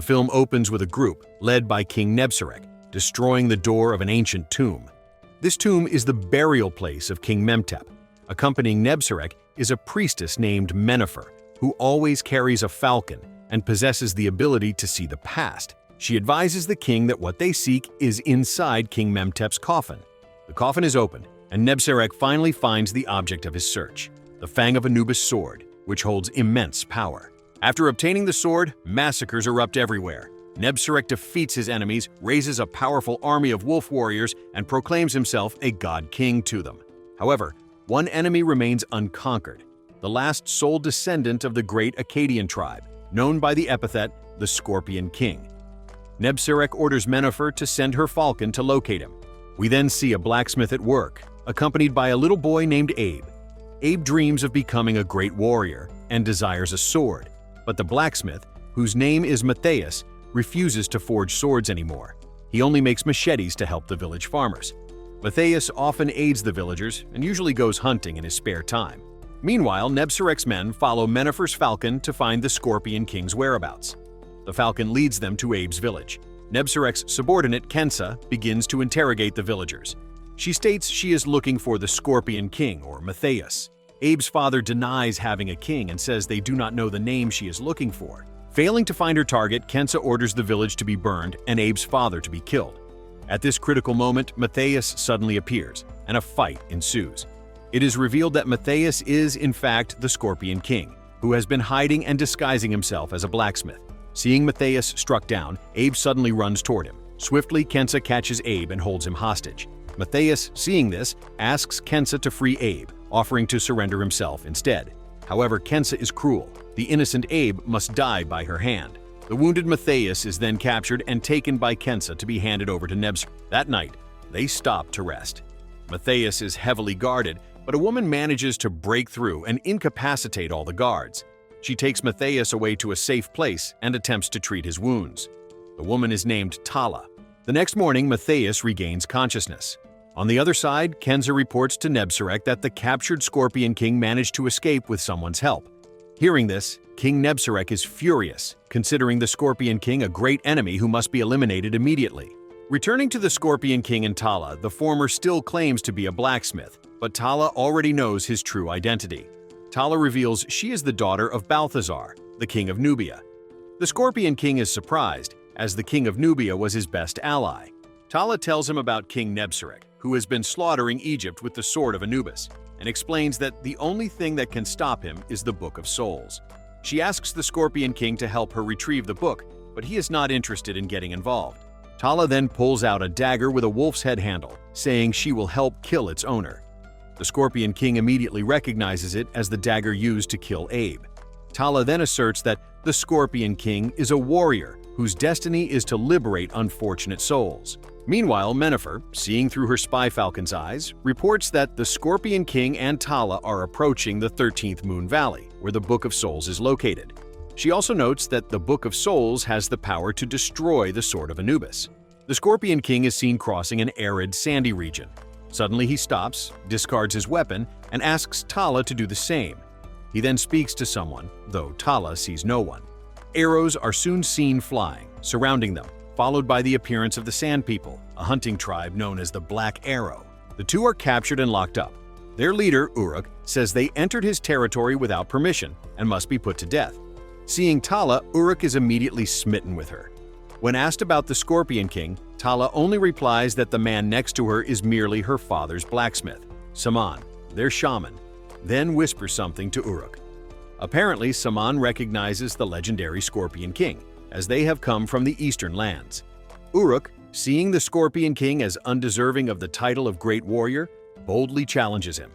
The film opens with a group led by King Nebsurk, destroying the door of an ancient tomb. This tomb is the burial place of King Memtep. Accompanying Nebsurk is a priestess named Mennefer, who always carries a falcon and possesses the ability to see the past. She advises the king that what they seek is inside King Memtep's coffin. The coffin is opened, and Nebsurk finally finds the object of his search, the Fang of Anubis sword, which holds immense power. After obtaining the sword, massacres erupt everywhere. Nebsurk defeats his enemies, raises a powerful army of wolf warriors, and proclaims himself a god-king to them. However, one enemy remains unconquered, the last sole descendant of the great Akkadian tribe, known by the epithet the Scorpion King. Nebsurk orders Mennefer to send her falcon to locate him. We then see a blacksmith at work, accompanied by a little boy named Abe. Abe dreams of becoming a great warrior and desires a sword, but the blacksmith, whose name is Matthias, refuses to forge swords anymore. He only makes machetes to help the village farmers. Matthias often aids the villagers and usually goes hunting in his spare time. Meanwhile, Nebsurk's men follow Mennefer's falcon to find the Scorpion King's whereabouts. The falcon leads them to Abe's village. Nebsurk's subordinate, Kensa, begins to interrogate the villagers. She states she is looking for the Scorpion King, or Matthias. Abe's father denies having a king and says they do not know the name she is looking for. Failing to find her target, Kensa orders the village to be burned and Abe's father to be killed. At this critical moment, Matthias suddenly appears, and a fight ensues. It is revealed that Matthias is, in fact, the Scorpion King, who has been hiding and disguising himself as a blacksmith. Seeing Matthias struck down, Abe suddenly runs toward him. Swiftly, Kensa catches Abe and holds him hostage. Matthias, seeing this, asks Kensa to free Abe, offering to surrender himself instead. However, Kensa is cruel. The innocent Abe must die by her hand. The wounded Matthias is then captured and taken by Kensa to be handed over to Nebsurk. That night, they stop to rest. Matthias is heavily guarded, but a woman manages to break through and incapacitate all the guards. She takes Matthias away to a safe place and attempts to treat his wounds. The woman is named Tala. The next morning, Matthias regains consciousness. On the other side, Kensa reports to Nebsurk that the captured Scorpion King managed to escape with someone's help. Hearing this, King Nebsurk is furious, considering the Scorpion King a great enemy who must be eliminated immediately. Returning to the Scorpion King and Tala, the former still claims to be a blacksmith, but Tala already knows his true identity. Tala reveals she is the daughter of Balthazar, the king of Nubia. The Scorpion King is surprised, as the king of Nubia was his best ally. Tala tells him about King Nebsurk, who has been slaughtering Egypt with the sword of Anubis, and explains that the only thing that can stop him is the Book of Souls. She asks the Scorpion King to help her retrieve the book, but he is not interested in getting involved. Tala then pulls out a dagger with a wolf's head handle, saying she will help kill its owner. The Scorpion King immediately recognizes it as the dagger used to kill Abe. Tala then asserts that the Scorpion King is a warrior whose destiny is to liberate unfortunate souls. Meanwhile, Mennefer, seeing through her spy falcon's eyes, reports that the Scorpion King and Tala are approaching the 13th Moon Valley, where the Book of Souls is located. She also notes that the Book of Souls has the power to destroy the Sword of Anubis. The Scorpion King is seen crossing an arid, sandy region. Suddenly he stops, discards his weapon, and asks Tala to do the same. He then speaks to someone, though Tala sees no one. Arrows are soon seen flying, surrounding them, followed by the appearance of the Sand People, a hunting tribe known as the Black Arrow. The two are captured and locked up. Their leader, Uruk, says they entered his territory without permission and must be put to death. Seeing Tala, Uruk is immediately smitten with her. When asked about the Scorpion King, Tala only replies that the man next to her is merely her father's blacksmith, Saman, their shaman, then whispers something to Uruk. Apparently, Saman recognizes the legendary Scorpion King, as they have come from the eastern lands. Uruk, seeing the Scorpion King as undeserving of the title of Great Warrior, boldly challenges him.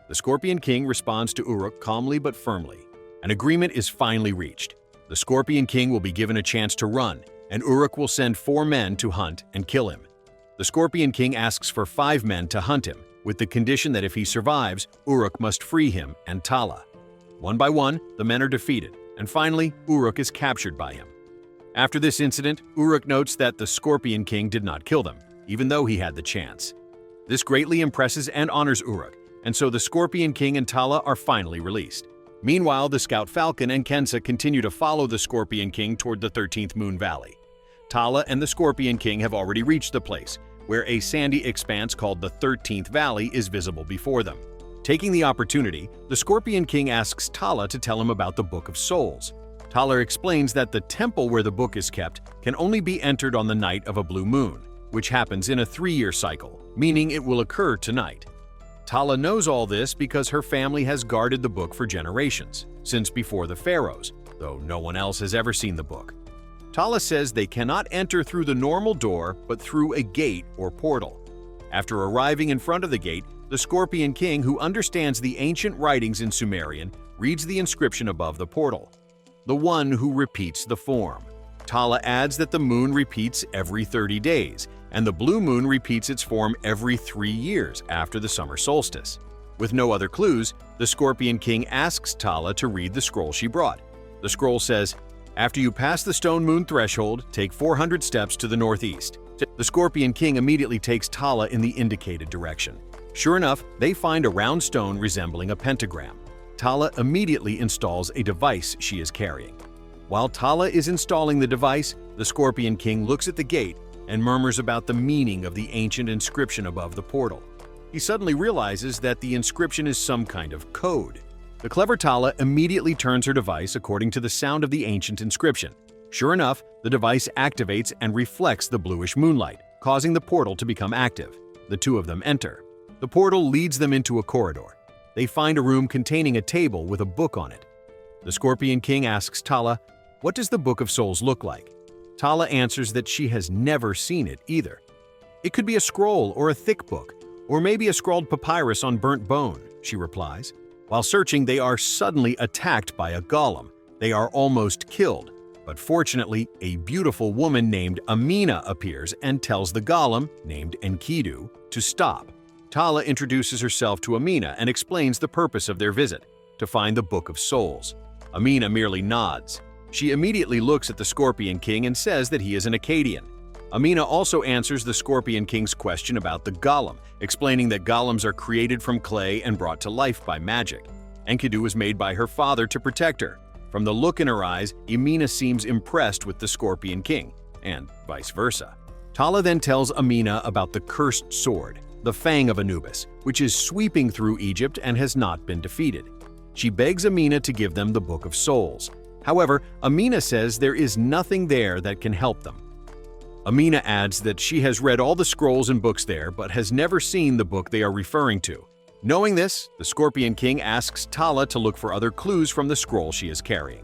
The Scorpion King responds to Uruk calmly but firmly. An agreement is finally reached. The Scorpion King will be given a chance to run, and Uruk will send 4 men to hunt and kill him. The Scorpion King asks for 5 men to hunt him, with the condition that if he survives, Uruk must free him and Tala. One by one, the men are defeated, and finally, Uruk is captured by him. After this incident, Uruk notes that the Scorpion King did not kill them, even though he had the chance. This greatly impresses and honors Uruk, and so the Scorpion King and Tala are finally released. Meanwhile, the Scout Falcon and Kensa continue to follow the Scorpion King toward the 13th Moon Valley. Tala and the Scorpion King have already reached the place, where a sandy expanse called the 13th Valley is visible before them. Taking the opportunity, the Scorpion King asks Tala to tell him about the Book of Souls. Tala explains that the temple where the book is kept can only be entered on the night of a blue moon, which happens in a 3-year cycle, meaning it will occur tonight. Tala knows all this because her family has guarded the book for generations, since before the pharaohs, though no one else has ever seen the book. Tala says they cannot enter through the normal door but through a gate or portal. After arriving in front of the gate, the Scorpion King, who understands the ancient writings in Sumerian, reads the inscription above the portal: "The one who repeats the form." Tala adds that the moon repeats every 30 days, and the blue moon repeats its form every 3 years after the summer solstice. With no other clues, the Scorpion King asks Tala to read the scroll she brought. The scroll says, "After you pass the stone moon threshold, take 400 steps to the northeast." The Scorpion King immediately takes Tala in the indicated direction. Sure enough, they find a round stone resembling a pentagram. Tala immediately installs a device she is carrying. While Tala is installing the device, the Scorpion King looks at the gate and murmurs about the meaning of the ancient inscription above the portal. He suddenly realizes that the inscription is some kind of code. The clever Tala immediately turns her device according to the sound of the ancient inscription. Sure enough, the device activates and reflects the bluish moonlight, causing the portal to become active. The two of them enter. The portal leads them into a corridor. They find a room containing a table with a book on it. The Scorpion King asks Tala, "What does the Book of Souls look like?" Tala answers that she has never seen it either. "It could be a scroll or a thick book, or maybe a scrawled papyrus on burnt bone," she replies. While searching, they are suddenly attacked by a golem. They are almost killed, but fortunately, a beautiful woman named Amina appears and tells the golem, named Enkidu, to stop. Tala introduces herself to Amina and explains the purpose of their visit, to find the Book of Souls. Amina merely nods. She immediately looks at the Scorpion King and says that he is an Akkadian. Amina also answers the Scorpion King's question about the golem, explaining that golems are created from clay and brought to life by magic. Enkidu was made by her father to protect her. From the look in her eyes, Amina seems impressed with the Scorpion King, and vice versa. Tala then tells Amina about the cursed sword, the Fang of Anubis, which is sweeping through Egypt and has not been defeated. She begs Amina to give them the Book of Souls. However, Amina says there is nothing there that can help them. Amina adds that she has read all the scrolls and books there but has never seen the book they are referring to. Knowing this, the Scorpion King asks Tala to look for other clues from the scroll she is carrying.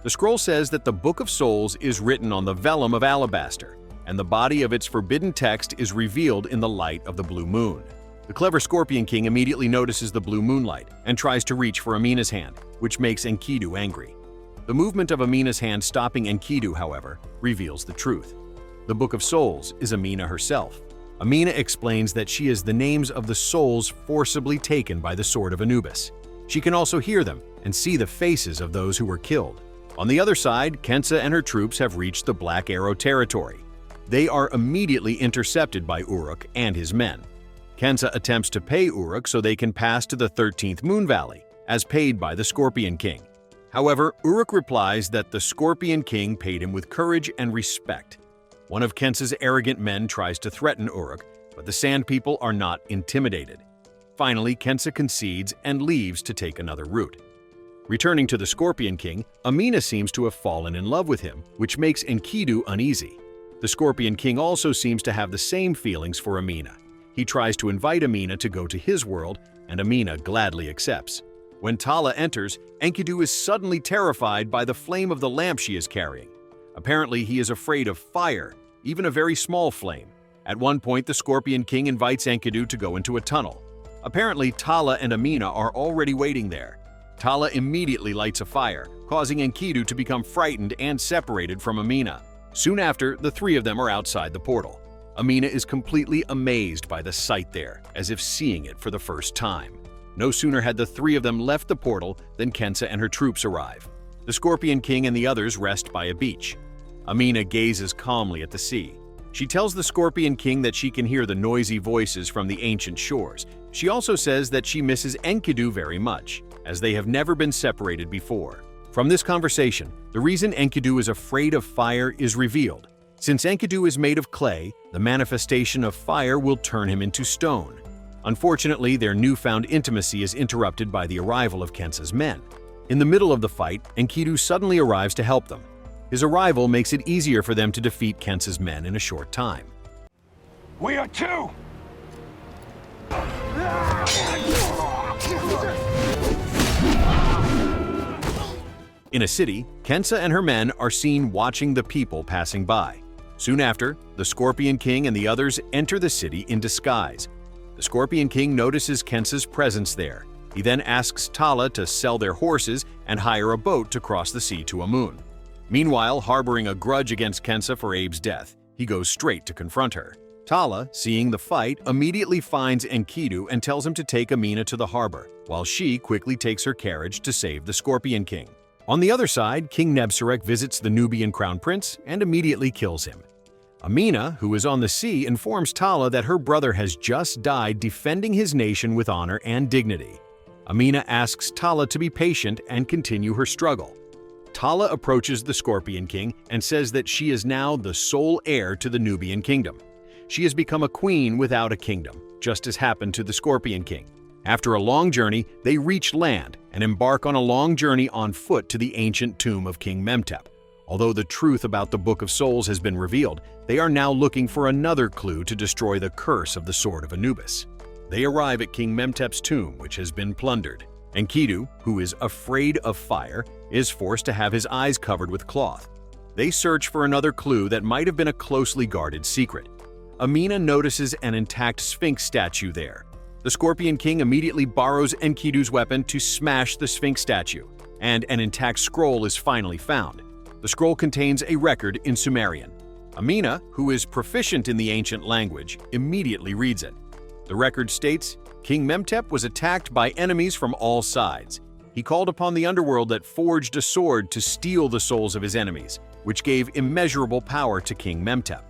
The scroll says that the Book of Souls is written on the vellum of alabaster, and the body of its forbidden text is revealed in the light of the blue moon. The clever Scorpion King immediately notices the blue moonlight and tries to reach for Amina's hand, which makes Enkidu angry. The movement of Amina's hand stopping Enkidu, however, reveals the truth. The Book of Souls is Amina herself. Amina explains that she is the names of the souls forcibly taken by the sword of Anubis. She can also hear them and see the faces of those who were killed. On the other side, Kensa and her troops have reached the Black Arrow territory. They are immediately intercepted by Uruk and his men. Kensa attempts to pay Uruk so they can pass to the 13th Moon Valley, as paid by the Scorpion King. However, Uruk replies that the Scorpion King paid him with courage and respect. One of Kensa's arrogant men tries to threaten Uruk, but the Sand People are not intimidated. Finally, Kensa concedes and leaves to take another route. Returning to the Scorpion King, Amina seems to have fallen in love with him, which makes Enkidu uneasy. The Scorpion King also seems to have the same feelings for Amina. He tries to invite Amina to go to his world, and Amina gladly accepts. When Tala enters, Enkidu is suddenly terrified by the flame of the lamp she is carrying. Apparently, he is afraid of fire, even a very small flame. At one point, the Scorpion King invites Enkidu to go into a tunnel. Apparently, Tala and Amina are already waiting there. Tala immediately lights a fire, causing Enkidu to become frightened and separated from Amina. Soon after, the three of them are outside the portal. Amina is completely amazed by the sight there, as if seeing it for the first time. No sooner had the three of them left the portal than Kensa and her troops arrive. The Scorpion King and the others rest by a beach. Amina gazes calmly at the sea. She tells the Scorpion King that she can hear the noisy voices from the ancient shores. She also says that she misses Enkidu very much. as they have never been separated before. From this conversation, the reason Enkidu is afraid of fire is revealed. Since Enkidu is made of clay, the manifestation of fire will turn him into stone. Unfortunately, their newfound intimacy is interrupted by the arrival of Kensa's men. In the middle of the fight, Enkidu suddenly arrives to help them. His arrival makes it easier for them to defeat Kensa's men in a short time. We are two! In a city, Kensa and her men are seen watching the people passing by. Soon after, the Scorpion King and the others enter the city in disguise. The Scorpion King notices Kensa's presence there. He then asks Tala to sell their horses and hire a boat to cross the sea to Amun. Meanwhile, harboring a grudge against Kensa for Abe's death, he goes straight to confront her. Tala, seeing the fight, immediately finds Enkidu and tells him to take Amina to the harbor, while she quickly takes her carriage to save the Scorpion King. On the other side, King Nebsurk visits the Nubian crown prince and immediately kills him. Amina, who is on the sea, informs Tala that her brother has just died defending his nation with honor and dignity. Amina asks Tala to be patient and continue her struggle. Tala approaches the Scorpion King and says that she is now the sole heir to the Nubian kingdom. She has become a queen without a kingdom, just as happened to the Scorpion King. After a long journey, they reach land and embark on a long journey on foot to the ancient tomb of King Memtep. Although the truth about the Book of Souls has been revealed, they are now looking for another clue to destroy the curse of the Sword of Anubis. They arrive at King Memtep's tomb, which has been plundered. Enkidu, who is afraid of fire, is forced to have his eyes covered with cloth. They search for another clue that might have been a closely guarded secret. Amina notices an intact Sphinx statue there. The Scorpion King immediately borrows Enkidu's weapon to smash the Sphinx statue, and an intact scroll is finally found. The scroll contains a record in Sumerian. Amina, who is proficient in the ancient language, immediately reads it. The record states, King Memtep was attacked by enemies from all sides. He called upon the underworld that forged a sword to steal the souls of his enemies, which gave immeasurable power to King Memtep.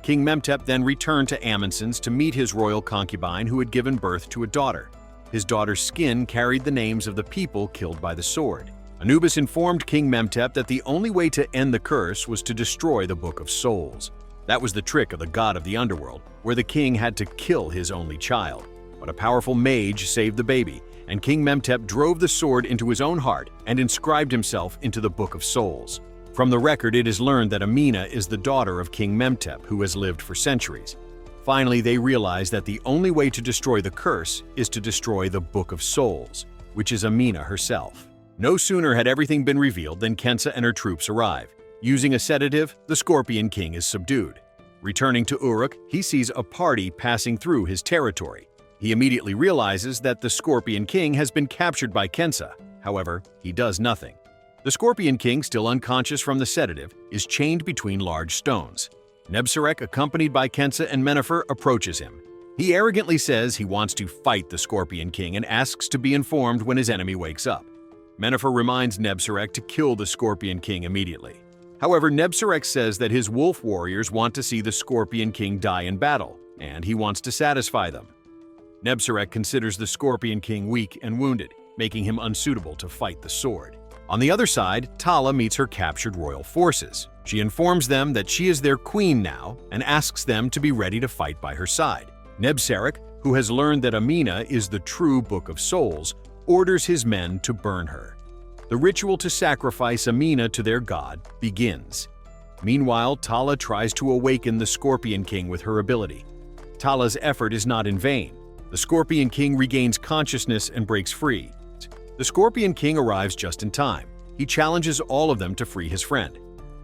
King Memtep then returned to Amundsen's to meet his royal concubine who had given birth to a daughter. His daughter's skin carried the names of the people killed by the sword. Anubis informed King Memtep that the only way to end the curse was to destroy the Book of Souls. That was the trick of the god of the underworld, where the king had to kill his only child. But a powerful mage saved the baby, and King Memtep drove the sword into his own heart and inscribed himself into the Book of Souls. From the record, it is learned that Amina is the daughter of King Memtep, who has lived for centuries. Finally, they realize that the only way to destroy the curse is to destroy the Book of Souls, which is Amina herself. No sooner had everything been revealed than Kensa and her troops arrive. Using a sedative, the Scorpion King is subdued. Returning to Uruk, he sees a party passing through his territory. He immediately realizes that the Scorpion King has been captured by Kensa. However, he does nothing. The Scorpion King, still unconscious from the sedative, is chained between large stones. Nebsurk, accompanied by Kensa and Menefer, approaches him. He arrogantly says he wants to fight the Scorpion King and asks to be informed when his enemy wakes up. Menefer reminds Nebsurk to kill the Scorpion King immediately. However, Nebsurk says that his wolf warriors want to see the Scorpion King die in battle, and he wants to satisfy them. Nebsurk considers the Scorpion King weak and wounded, making him unsuitable to fight the sword. On the other side, Tala meets her captured royal forces. She informs them that she is their queen now and asks them to be ready to fight by her side. Nebsurk, who has learned that Amina is the true Book of Souls, orders his men to burn her. The ritual to sacrifice Amina to their god begins. Meanwhile, Tala tries to awaken the Scorpion King with her ability. Tala's effort is not in vain. The Scorpion King regains consciousness and breaks free. The Scorpion King arrives just in time. He challenges all of them to free his friend.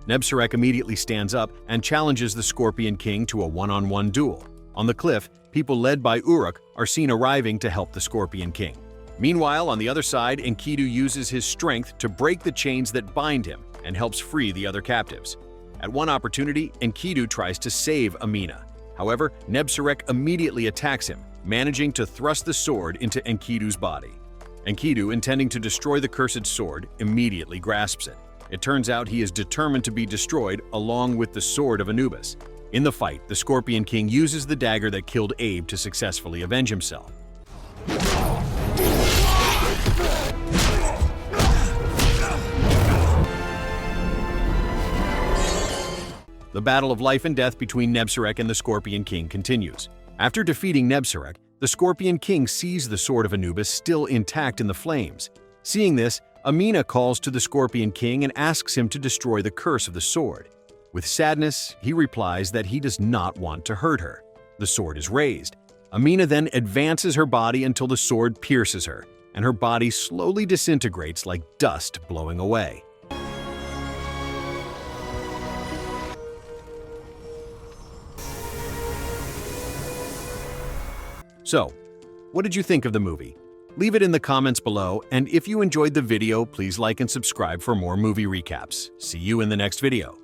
Nebsurk immediately stands up and challenges the Scorpion King to a one-on-one duel. On the cliff, people led by Uruk are seen arriving to help the Scorpion King. Meanwhile, on the other side, Enkidu uses his strength to break the chains that bind him and helps free the other captives. At one opportunity, Enkidu tries to save Amina. However, Nebsurk immediately attacks him, managing to thrust the sword into Enkidu's body. Enkidu, intending to destroy the cursed sword, immediately grasps it. It turns out he is determined to be destroyed along with the sword of Anubis. In the fight, the Scorpion King uses the dagger that killed Abe to successfully avenge himself. The battle of life and death between Nebsurk and the Scorpion King continues. After defeating Nebsurk, the Scorpion King sees the sword of Anubis still intact in the flames. Seeing this, Amina calls to the Scorpion King and asks him to destroy the curse of the sword. With sadness, he replies that he does not want to hurt her. The sword is raised. Amina then advances her body until the sword pierces her, and her body slowly disintegrates like dust blowing away. So, what did you think of the movie? Leave it in the comments below, and if you enjoyed the video, please like and subscribe for more movie recaps. See you in the next video.